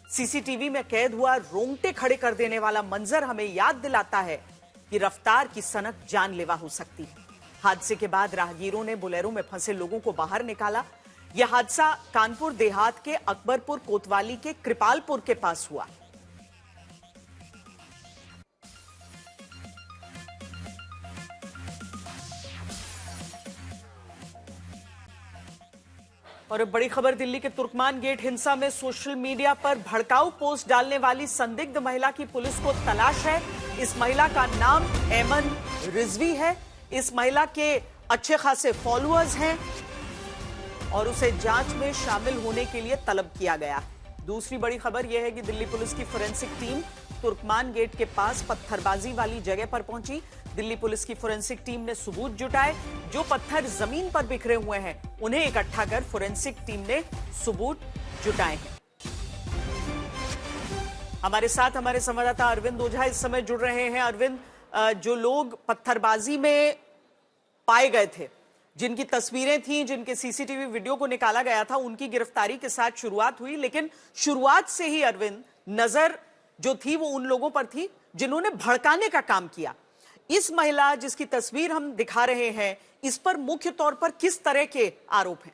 सीसीटीवी में कैद हुआ रोंगटे खड़े कर देने वाला मंजर हमें याद दिलाता है कि रफ्तार की सनक जानलेवा हो सकती है। हादसे के बाद राहगीरों ने बोलेरो में फंसे लोगों को बाहर निकाला। यह हादसा कानपुर देहात के अकबरपुर कोतवाली के कृपालपुर के पास हुआ। और एक बड़ी खबर, दिल्ली के तुर्कमान गेट हिंसा में सोशल मीडिया पर भड़काऊ पोस्ट डालने वाली संदिग्ध महिला की पुलिस को तलाश है। इस महिला का नाम एमन रिजवी है। इस महिला के अच्छे खासे फॉलोअर्स हैं और उसे जांच में शामिल होने के लिए तलब किया गया। दूसरी बड़ी खबर यह है कि दिल्ली पुलिस की फोरेंसिक टीम तुर्कमान गेट के पास पत्थरबाजी वाली जगह पर पहुंची। दिल्ली पुलिस की फोरेंसिक टीम ने सबूत जुटाए। जो पत्थर जमीन पर बिखरे हुए हैं उन्हें इकट्ठा कर फोरेंसिक टीम ने सबूत जुटाए हैं। हमारे साथ हमारे संवाददाता अरविंद ओझा इस समय जुड़ रहे हैं। अरविंद, जो लोग पत्थरबाजी में पाए गए थे, जिनकी तस्वीरें थीं, जिनके सीसीटीवी वीडियो को निकाला गया था, उनकी गिरफ्तारी के साथ शुरुआत हुई, लेकिन शुरुआत से ही अरविंद नजर जो थी वो उन लोगों पर थी जिन्होंने भड़काने का काम किया। इस महिला जिसकी तस्वीर हम दिखा रहे हैं, इस पर मुख्य तौर पर किस तरह के आरोप हैं?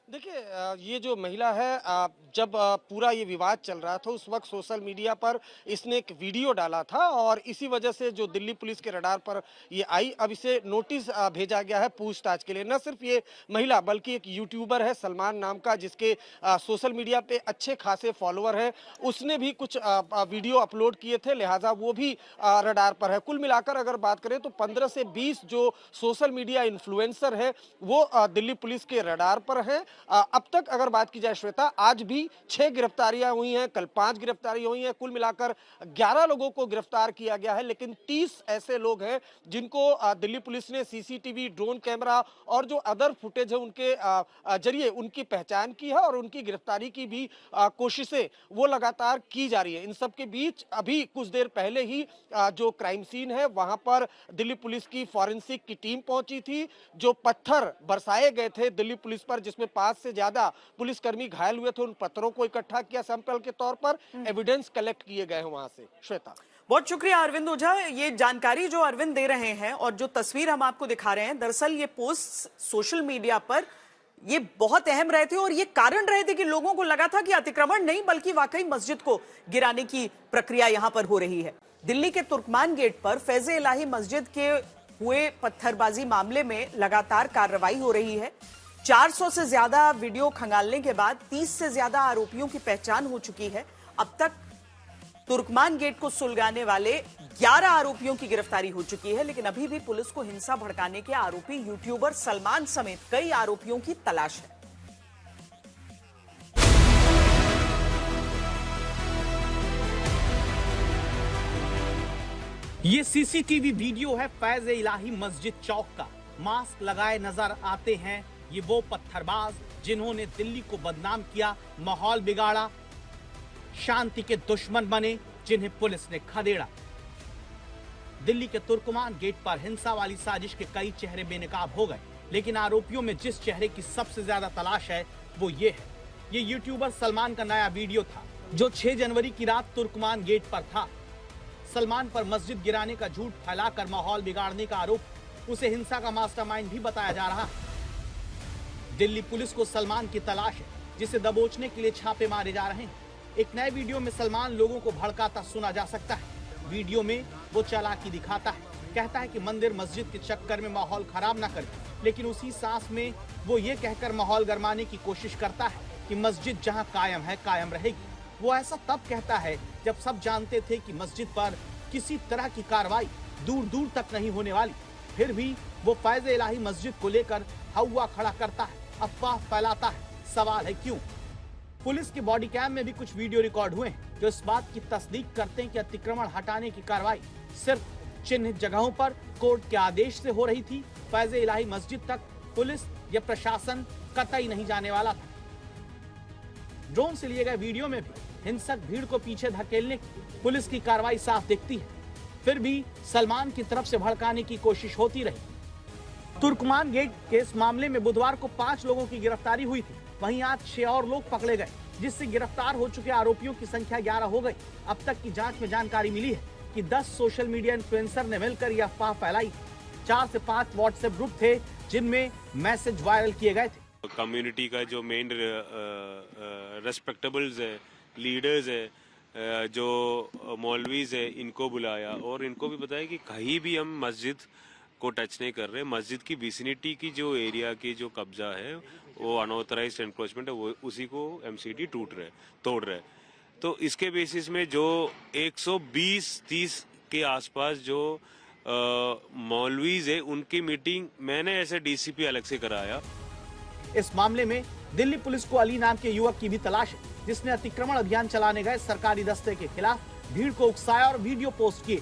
देखिए, ये जो महिला है, जब पूरा ये विवाद चल रहा था उस वक्त सोशल मीडिया पर इसने एक वीडियो डाला था और इसी वजह से जो दिल्ली पुलिस के रडार पर ये आई। अब इसे नोटिस भेजा गया है पूछताछ के लिए। न सिर्फ ये महिला बल्कि एक यूट्यूबर है सलमान नाम का, जिसके सोशल मीडिया पे अच्छे खासे फॉलोअर हैं, उसने भी कुछ वीडियो अपलोड किए थे, लिहाजा वो भी रडार पर है। कुल मिलाकर अगर बात करें तो 15 से 20 जो सोशल मीडिया इन्फ्लुएंसर है वो दिल्ली पुलिस के रडार पर है। अब तक अगर बात की जाए श्वेता, आज भी 6 गिरफ्तारियां हुई हैं, कल 5 गिरफ्तारियां हुई हैं, कुल मिलाकर 11 लोगों को गिरफ्तार किया गया है। लेकिन 30 ऐसे लोग हैं जिनको दिल्ली पुलिस ने सीसीटीवी, ड्रोन कैमरा और जो अदर फुटेज है उनके जरिए उनकी पहचान की है और उनकी गिरफ्तारी की भी कोशिशें वो लगातार की जा रही है। इन सब के बीच अभी कुछ देर पहले ही जो क्राइम सीन है वहां पर दिल्ली पुलिस की फॉरेंसिक की टीम पहुंची थी। जो पत्थर बरसाए गए थे दिल्ली पुलिस पर, जिसमें 5 से ज्यादा पुलिसकर्मी घायल हुए थे, उन पत्थरों को इकट्ठा किया सैंपल के तौर पर, एविडेंस कलेक्ट किए गए हैं वहां से। श्वेता, बहुत शुक्रिया अरविंद ओझा। ये जानकारी जो अरविंद दे रहे हैं और जो तस्वीर हम आपको दिखा रहे हैं, दरअसल ये पोस्ट सोशल मीडिया पर ये बहुत अहम रहे थे और ये कारण रहे थे कि लोगों को लगा था कि अतिक्रमण नहीं बल्कि वाकई मस्जिद को गिराने की प्रक्रिया यहां पर हो रही है। दिल्ली के तुर्कमान गेट पर फैज़ इलाही मस्जिद के हुए पत्थरबाजी मामले में लगातार कार्रवाई हो रही है। 400 से ज्यादा वीडियो खंगालने के बाद 30 से ज्यादा आरोपियों की पहचान हो चुकी है। अब तक तुर्कमान गेट को सुलगाने वाले 11 आरोपियों की गिरफ्तारी हो चुकी है, लेकिन अभी भी पुलिस को हिंसा भड़काने के आरोपी यूट्यूबर सलमान समेत कई आरोपियों की तलाश है। ये सीसीटीवी वीडियो है फैज़ इलाही मस्जिद चौक का। मास्क लगाए नजर आते हैं ये वो पत्थरबाज जिन्होंने दिल्ली को बदनाम किया, माहौल बिगाड़ा, शांति के दुश्मन बने, जिन्हें पुलिस ने खदेड़ा। दिल्ली के तुर्कमान गेट पर हिंसा वाली साजिश के कई चेहरे बेनकाब हो गए, लेकिन आरोपियों में जिस चेहरे की सबसे ज्यादा तलाश है वो ये है। ये यूट्यूबर सलमान का नया वीडियो था जो 6 जनवरी की रात तुर्कमान गेट पर था। सलमान पर मस्जिद गिराने का झूठ फैलाकर माहौल बिगाड़ने का आरोप, उसे हिंसा का मास्टरमाइंड भी बताया जा रहा है। दिल्ली पुलिस को सलमान की तलाश है, जिसे दबोचने के लिए छापे मारे जा रहे हैं। एक नए वीडियो में सलमान लोगों को भड़काता सुना जा सकता है। वीडियो में वो चालाकी दिखाता है, कहता है कि मंदिर मस्जिद के चक्कर में माहौल खराब ना करे, लेकिन उसी सांस में वो ये कहकर माहौल गरमाने की कोशिश करता है कि मस्जिद जहां कायम है कायम रहेगी। वो ऐसा तब कहता है जब सब जानते थे कि मस्जिद पर किसी तरह की कार्रवाई दूर दूर तक नहीं होने वाली। फिर भी वो फैज़ इलाही मस्जिद को लेकर हवा खड़ा करता है, अफवाह फैलाता है। सवाल है क्यों? पुलिस के बॉडी कैम में भी कुछ वीडियो रिकॉर्ड हुए हैं जो इस बात की तस्दीक करते हैं कि अतिक्रमण हटाने की कार्रवाई सिर्फ चिन्हित जगहों पर कोर्ट के आदेश से हो रही थी। फैज़ इलाही मस्जिद तक पुलिस या प्रशासन कतई नहीं जाने वाला था। ड्रोन से लिए गए वीडियो में भी हिंसक भीड़ को पीछे धकेलने की पुलिस की कार्रवाई साफ दिखती है। फिर भी सलमान की तरफ से भड़काने की कोशिश होती रही। तुर्कमान गेट के इस मामले में बुधवार को 5 लोगों की गिरफ्तारी हुई थी। वहीं आज 6 और लोग पकड़े गए, जिससे गिरफ्तार हो चुके आरोपियों की संख्या 11 हो गई। अब तक की जांच में जानकारी मिली है कि 10 सोशल मीडिया इन्फ्लुएंसर ने मिलकर यह अफवाह फैलाई। 4 से 5 व्हाट्सएप ग्रुप थे जिनमें मैसेज वायरल किए गए थे। कम्युनिटी का जो मेन रेस्पेक्टेबल्स है, लीडर्स है, जो मौलवीज है, इनको बुलाया और इनको भी बताया कि कहीं भी हम मस्जिद को टच नहीं कर रहे। मस्जिद की विसिनिटी की जो एरिया की जो कब्जा है वो अनऑथराइज्ड एनक्रोचमेंट है, वो उसी को एमसीडी तोड़ रहे। तो इसके बेसिस में जो 120-30 के आसपास जो मौलवीज है उनकी मीटिंग मैंने ऐसे डीसीपी अलग से कराया। इस मामले में दिल्ली पुलिस को अली नाम के युवक की भी तलाश है, जिसने अतिक्रमण अभियान चलाने गए सरकारी दस्ते के खिलाफ भीड़ को उकसाया और वीडियो पोस्ट किए।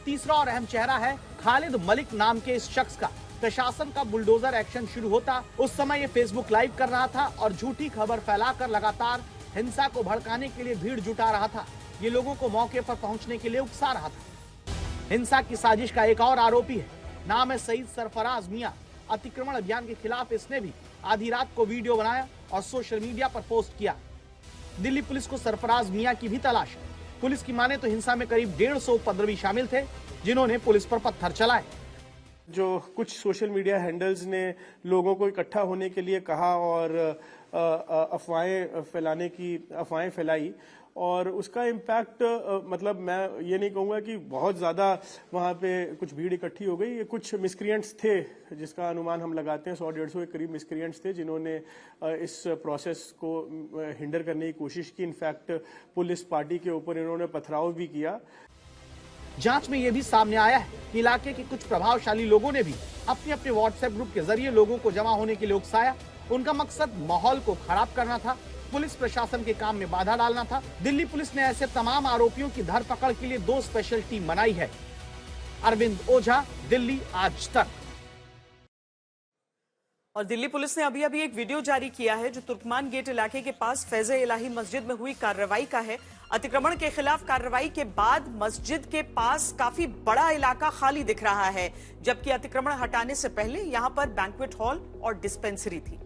तीसरा और अहम चेहरा है खालिद मलिक नाम के इस शख्स का। प्रशासन का बुलडोजर एक्शन शुरू होता उस समय ये फेसबुक लाइव कर रहा था और झूठी खबर फैलाकर लगातार हिंसा को भड़काने के लिए भीड़ जुटा रहा था। ये लोगों को मौके पर पहुंचने के लिए उकसा रहा था। हिंसा की साजिश का एक और आरोपी है, नाम है सईद सरफराज मियां। अतिक्रमण अभियान के खिलाफ इसने भी आधी रात को वीडियो बनाया और सोशल मीडिया पर पोस्ट किया। दिल्ली पुलिस को सरफराज मियां की भी तलाश है। पुलिस की माने तो हिंसा में करीब 150 उपद्रवी शामिल थे, जिन्होंने पुलिस पर पत्थर चलाए। जो कुछ सोशल मीडिया हैंडल्स ने लोगों को इकट्ठा होने के लिए कहा और अफवाहें फैलाई और उसका इम्पैक्ट मतलब मैं ये नहीं कहूँगा कि बहुत ज़्यादा वहाँ पे कुछ भीड़ इकट्ठी हो गई। ये कुछ मिसक्रिएंट्स थे, जिसका अनुमान हम लगाते हैं 100-150 के करीब मिसक्रिएंट्स थे, जिन्होंने इस प्रोसेस को हिंडर करने की कोशिश की। इनफैक्ट पुलिस पार्टी के ऊपर इन्होंने पथराव भी किया। जांच में यह भी सामने आया है कि इलाके के कुछ प्रभावशाली लोगों ने भी अपने अपने व्हाट्सएप ग्रुप के जरिए लोगों को जमा होने के लिए उकसाया। उनका मकसद माहौल को खराब करना था, पुलिस प्रशासन के काम में बाधा डालना था। दिल्ली पुलिस ने ऐसे तमाम आरोपियों की धरपकड़ के लिए 2 स्पेशल टीम बनाई है। अरविंद ओझा, दिल्ली आज तक। और दिल्ली पुलिस ने अभी एक वीडियो जारी किया है जो तुर्कमान गेट इलाके के पास फैज़े इलाही मस्जिद में हुई कार्रवाई का है। अतिक्रमण के खिलाफ कार्रवाई के बाद मस्जिद के पास काफी बड़ा इलाका खाली दिख रहा है, जबकि अतिक्रमण हटाने से पहले यहां पर बैंक्वेट हॉल और डिस्पेंसरी थी।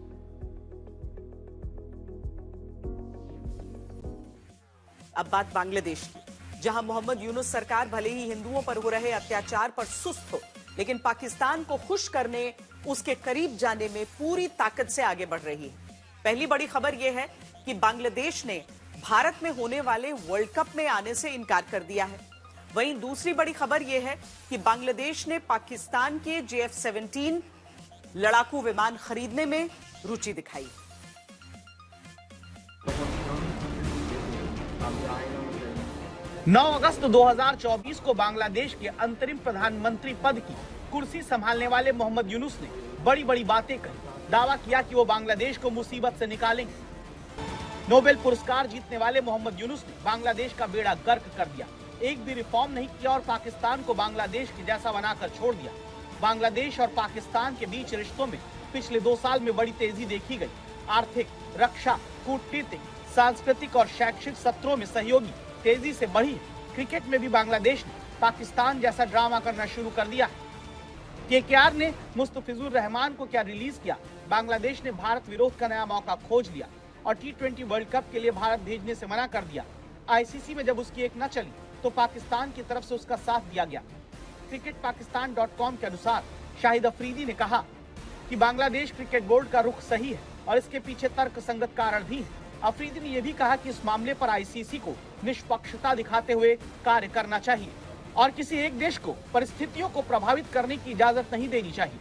अब बात बांग्लादेश की, जहां मोहम्मद यूनुस सरकार भले ही हिंदुओं पर हो रहे अत्याचार पर सुस्त हो, लेकिन पाकिस्तान को खुश करने, उसके करीब जाने में पूरी ताकत से आगे बढ़ रही है। पहली बड़ी खबर यह है कि बांग्लादेश ने भारत में होने वाले वर्ल्ड कप में आने से इनकार कर दिया है। वहीं दूसरी बड़ी खबर यह है कि बांग्लादेश ने पाकिस्तान के JF-17 लड़ाकू विमान खरीदने में रुचि दिखाई। नौ अगस्त 2024 को बांग्लादेश के अंतरिम प्रधानमंत्री पद की कुर्सी संभालने वाले मोहम्मद यूनुस ने बड़ी बड़ी बातें कही। दावा किया कि वो बांग्लादेश को मुसीबत से निकालेंगे। नोबेल पुरस्कार जीतने वाले मोहम्मद यूनुस ने बांग्लादेश का बेड़ा गर्क कर दिया। एक भी रिफॉर्म नहीं किया और पाकिस्तान को बांग्लादेश के जैसा बनाकर छोड़ दिया। बांग्लादेश और पाकिस्तान के बीच रिश्तों में पिछले 2 साल में बड़ी तेजी देखी गई। आर्थिक, रक्षा, कूटनीतिक, सांस्कृतिक और शैक्षिक सत्रों में सहयोगी तेजी से बढ़ी। क्रिकेट में भी बांग्लादेश ने पाकिस्तान जैसा ड्रामा करना शुरू कर दिया है। KKR ने मुस्तफिजुर रहमान को क्या रिलीज किया। बांग्लादेश ने भारत विरोध का नया मौका खोज लिया और T20 वर्ल्ड कप के लिए भारत भेजने से मना कर दिया। ICC में जब उसकी एक न चली तो पाकिस्तान की तरफ से उसका साथ दिया गया। cricketpakistan.com के अनुसार शाहिद अफरीदी ने कहा कि बांग्लादेश क्रिकेट बोर्ड का रुख सही है और इसके पीछे तर्कसंगत कारण भी है। अफरीदी ने यह भी कहा कि इस मामले पर ICC को निष्पक्षता दिखाते हुए कार्य करना चाहिए और किसी एक देश को परिस्थितियों को प्रभावित करने की इजाजत नहीं देनी चाहिए।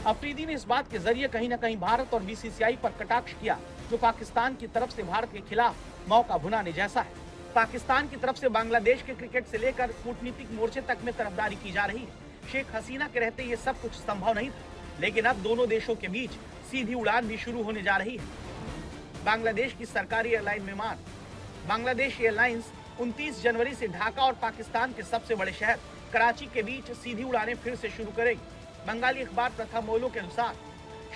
अफरीदी ने इस बात के जरिए कहीं न कहीं भारत और BCCI पर कटाक्ष किया, जो पाकिस्तान की तरफ से भारत के खिलाफ मौका भुनाने जैसा है। पाकिस्तान की तरफ से बांग्लादेश के क्रिकेट से लेकर कूटनीतिक मोर्चे तक में तरफदारी की जा रही है। शेख हसीना के रहते ये सब कुछ संभव नहीं था, लेकिन अब दोनों देशों के बीच सीधी उड़ान भी शुरू होने जा रही है। बांग्लादेश की सरकारी एयरलाइन विमान बांग्लादेश एयरलाइंस 29 जनवरी से ढाका और पाकिस्तान के सबसे बड़े शहर कराची के बीच सीधी उड़ानें फिर से शुरू करेगी। बंगाली अखबार प्रथम मोलो के अनुसार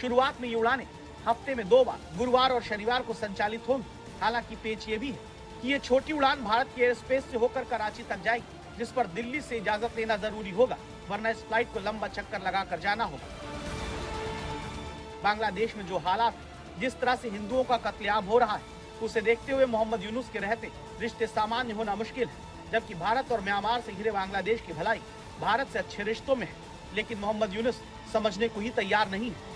शुरुआत में ये उड़ानें हफ्ते में 2 बार गुरुवार और शनिवार को संचालित होंगी। हालांकि पेच ये भी है कि ये छोटी उड़ान भारत के एयर स्पेस से होकर कराची तक जाएगी, जिस पर दिल्ली से इजाजत लेना जरूरी होगा, वरना इस फ्लाइट को लंबा चक्कर लगाकर जाना होगा। बांग्लादेश में जो हालात, जिस तरह से हिंदुओं का कत्लेआम हो रहा है, उसे देखते हुए मोहम्मद यूनुस के रहते रिश्ते सामान्य होना मुश्किल है। जबकि भारत और म्यांमार से घिरे बांग्लादेश की भलाई भारत से अच्छे रिश्तों में है, लेकिन मोहम्मद यूनुस समझने को ही तैयार नहीं है।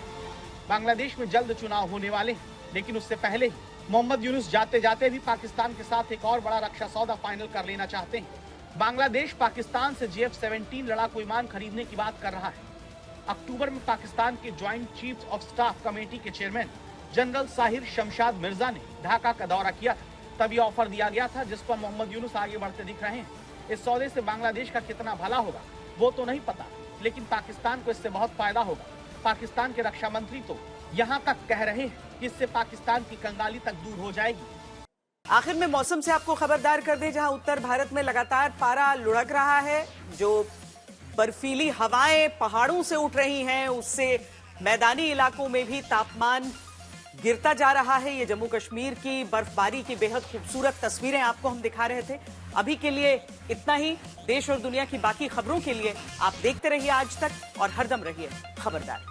बांग्लादेश में जल्द चुनाव होने वाले हैं, लेकिन उससे पहले ही मोहम्मद यूनुस जाते जाते भी पाकिस्तान के साथ एक और बड़ा रक्षा सौदा फाइनल कर लेना चाहते हैं। बांग्लादेश पाकिस्तान से JF-17 लड़ाकू विमान खरीदने की बात कर रहा है। अक्टूबर में पाकिस्तान के joint chiefs of staff committee के चेयरमैन जनरल साहिर शमशाद मिर्जा ने ढाका का दौरा किया था। तभी ऑफर दिया गया था, जिस पर मोहम्मद यूनुस आगे बढ़ते दिख रहे हैं। इस सौदे से बांग्लादेश का कितना भला होगा वो तो नहीं पता, लेकिन पाकिस्तान को इससे बहुत फायदा होगा। पाकिस्तान के रक्षा मंत्री तो यहाँ तक कह रहे हैं कि इससे पाकिस्तान की कंगाली तक दूर हो जाएगी। आखिर में मौसम से आपको खबरदार कर दे, जहां उत्तर भारत में लगातार पारा लुढ़क रहा है, जो बर्फीली हवाएं पहाड़ों से उठ रही हैं, उससे मैदानी इलाकों में भी तापमान गिरता जा रहा है। ये जम्मू कश्मीर की बर्फबारी की बेहद खूबसूरत तस्वीरें आपको हम दिखा रहे थे। अभी के लिए इतना ही। देश और दुनिया की बाकी खबरों के लिए आप देखते रहिए आज तक और हरदम रहिए खबरदार।